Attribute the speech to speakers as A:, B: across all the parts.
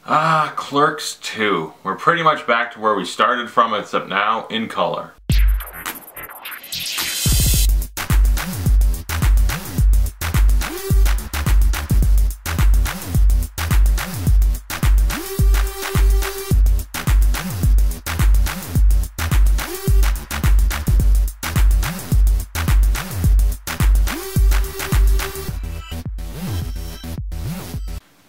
A: Clerks II. We're pretty much back to where we started from, except now in color.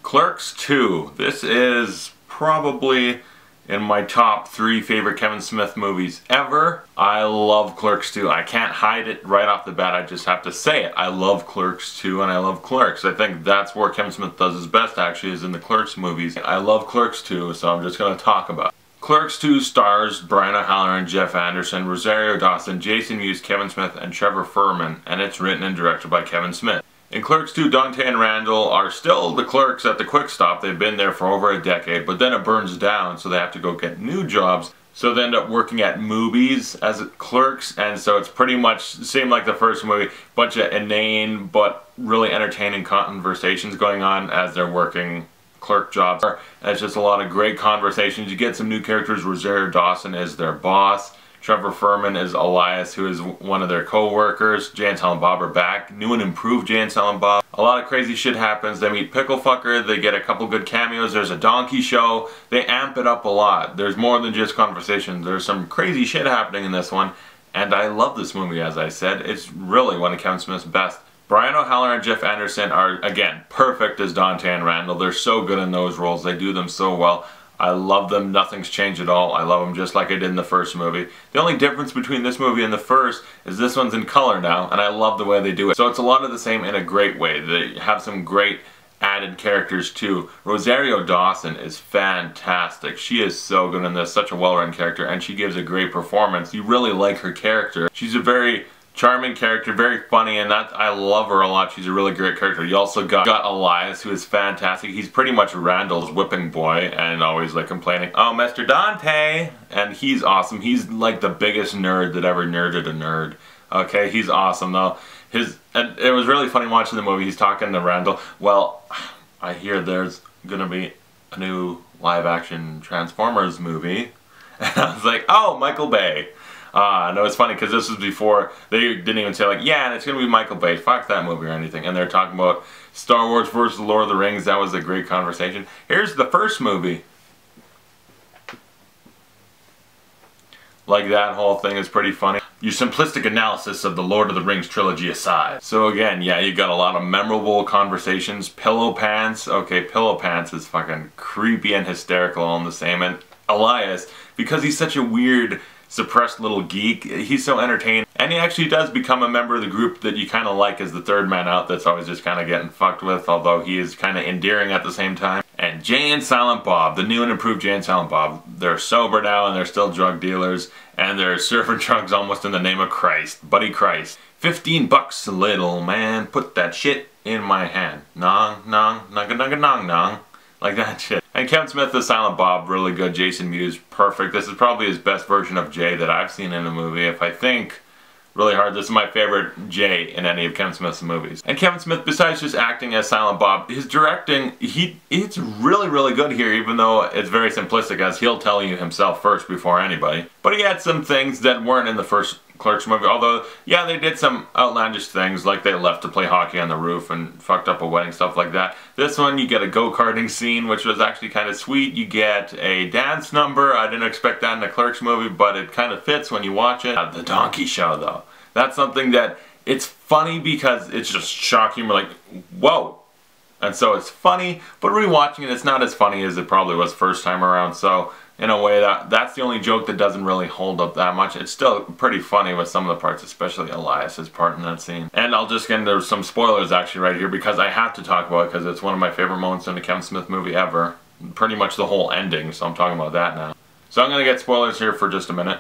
A: Clerks II. This is probably in my top 3 favorite Kevin Smith movies ever. I love Clerks II. I can't hide it right off the bat. I just have to say it. I love Clerks II and I love Clerks. I think that's where Kevin Smith does his best, actually, is in the Clerks movies. I love Clerks II, so I'm just going to talk about it. Clerks II stars Brian O'Halloran, Jeff Anderson, Rosario Dawson, Jason Mewes, Kevin Smith, and Trevor Fehrman, and it's written and directed by Kevin Smith. In Clerks II, Dante and Randall are still the clerks at the Quick Stop. They've been there for over a decade, but then it burns down, so they have to go get new jobs. So they end up working at Mewes as clerks, and so it's pretty much the same like the first movie. Bunch of inane but really entertaining conversations going on as they're working clerk jobs. And it's just a lot of great conversations. You get some new characters. Rosario Dawson is their boss. Trevor Fehrman is Elias, who is one of their co-workers. Jay and Silent Bob are back. New and improved Jay and Silent Bob. A lot of crazy shit happens. They meet Picklefucker. They get a couple good cameos. There's a donkey show. They amp it up a lot. There's more than just conversations. There's some crazy shit happening in this one. And I love this movie, as I said. It's really one of Kevin Smith's best. Brian O'Halloran and Jeff Anderson are, again, perfect as Dante and Randall. They're so good in those roles. They do them so well. I love them. Nothing's changed at all. I love them just like I did in the first movie. The only difference between this movie and the first is this one's in color now, and I love the way they do it. So it's a lot of the same in a great way. They have some great added characters too. Rosario Dawson is fantastic. She is so good in this. Such a well-written character, and she gives a great performance. You really like her character. She's a very charming character, very funny, and that I love her a lot. She's a really great character. You also got Elias, who is fantastic. He's pretty much Randall's whipping boy and always like complaining, "Oh, Mr. Dante!" And he's awesome. He's like the biggest nerd that ever nerded a nerd. Okay, he's awesome though. And it was really funny watching the movie. He's talking to Randall. Well, I hear there's gonna be a new live-action Transformers movie. And I was like, oh, Michael Bay. No, it's funny because this was before they didn't even say like, yeah, and it's gonna be Michael Bay, fuck that movie or anything. And they're talking about Star Wars versus the Lord of the Rings. That was a great conversation. Here's the first movie. Like, that whole thing is pretty funny. Your simplistic analysis of the Lord of the Rings trilogy aside. So again, yeah, you got a lot of memorable conversations. Pillow Pants. Okay, Pillow Pants is fucking creepy and hysterical all in the same. And Elias, because he's such a weird, suppressed little geek, he's so entertaining, and he actually does become a member of the group that you kind of like as the third man out that's always just kind of getting fucked with, although he is kind of endearing at the same time. And Jay and Silent Bob, the new and improved Jay and Silent Bob, they're sober now and they're still drug dealers, and they're serving drugs almost in the name of Christ, Buddy Christ. 15 bucks, little man, put that shit in my hand. Nong, nong, nong, nong, nong, nong. Like that shit. And Kevin Smith as Silent Bob, really good. Jason Mewes, perfect. This is probably his best version of Jay that I've seen in a movie. If I think really hard, this is my favorite Jay in any of Kevin Smith's movies. And Kevin Smith, besides just acting as Silent Bob, his directing, it's really, really good here, even though it's very simplistic, as he'll tell you himself first before anybody. But he had some things that weren't in the first Clerks movie, although, yeah, they did some outlandish things, like they left to play hockey on the roof and fucked up a wedding, stuff like that. This one, you get a go-karting scene, which was actually kind of sweet. You get a dance number. I didn't expect that in a Clerks movie, but it kind of fits when you watch it. The donkey show, though. That's something that, it's funny because it's just shock humor, like, whoa. And so it's funny, but rewatching it, it's not as funny as it probably was first time around, so in a way, that's the only joke that doesn't really hold up that much. It's still pretty funny with some of the parts, especially Elias's part in that scene. And I'll just get into some spoilers actually right here, because I have to talk about it because it's one of my favorite moments in a Kevin Smith movie ever. Pretty much the whole ending, so I'm talking about that now. So I'm going to get spoilers here for just a minute.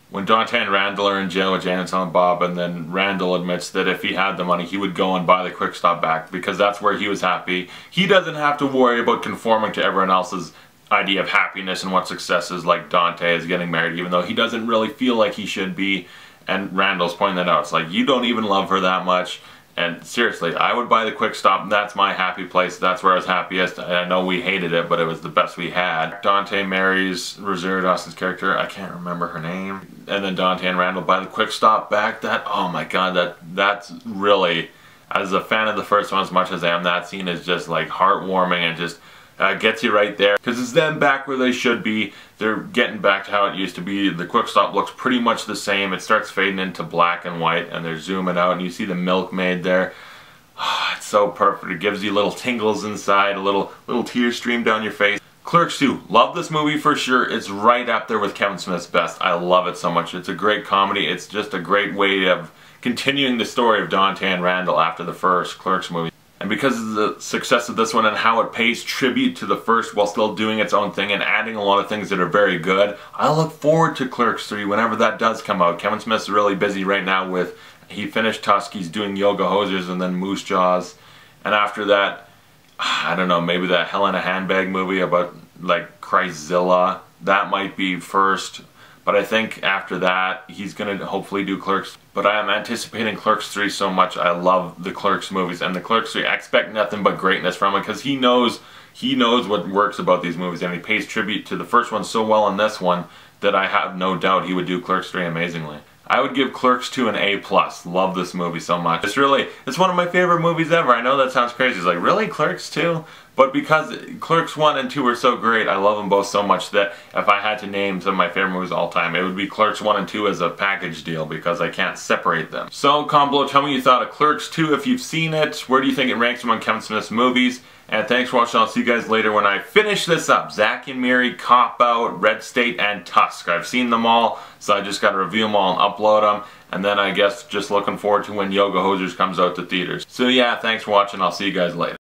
A: When Dante and Randall are in jail with Jay and Silent Bob, and then Randall admits that if he had the money, he would go and buy the Quick Stop back because that's where he was happy. He doesn't have to worry about conforming to everyone else's idea of happiness and what success is, like Dante is getting married, even though he doesn't really feel like he should be. And Randall's pointing that out. It's like, you don't even love her that much, And seriously, I would buy the Quick Stop. That's my happy place. That's where I was happiest. I know we hated it, but it was the best we had. Dante marries Rosario Dawson's character. I can't remember her name. And then Dante and Randall buy the Quick Stop back. That, oh my god, that's really, as a fan of the first one as much as I am, that scene is just like heartwarming and just gets you right there. Because it's them back where they should be. They're getting back to how it used to be. The Quick Stop looks pretty much the same. It starts fading into black and white and they're zooming out and you see the milkmaid there. Oh, it's so perfect. It gives you little tingles inside, a little tears stream down your face. Clerks II, love this movie for sure. It's right up there with Kevin Smith's best. I love it so much. It's a great comedy. It's just a great way of continuing the story of Dante and Randall after the first Clerks movie. And because of the success of this one and how it pays tribute to the first while still doing its own thing and adding a lot of things that are very good, I look forward to Clerks III whenever that does come out. Kevin Smith's really busy right now with, he finished Tusk, he's doing Yoga Hosers and then Moose Jaws. And after that, I don't know, maybe that Hell in a Handbag movie about like Christzilla, that might be first. But I think after that, he's going to hopefully do Clerks. But I am anticipating Clerks 3 so much. I love the Clerks movies. And the Clerks 3, I expect nothing but greatness from it. Because he knows what works about these movies. And he pays tribute to the first one so well in this one that I have no doubt he would do Clerks 3 amazingly. I would give Clerks 2 an A+. Love this movie so much. It's one of my favorite movies ever. I know that sounds crazy. It's like, really? Clerks 2? But because Clerks 1 and 2 are so great, I love them both so much that if I had to name some of my favorite movies of all time, it would be Clerks 1 and 2 as a package deal because I can't separate them. So, comment below, tell me what you thought of Clerks 2 if you've seen it. Where do you think it ranks among Kevin Smith's movies? And thanks for watching. I'll see you guys later when I finish this up. Zack and Miri, Cop Out, Red State, and Tusk. I've seen them all, so I just got to review them all and upload them. And then I guess just looking forward to when Yoga Hosers comes out to theaters. So yeah, thanks for watching. I'll see you guys later.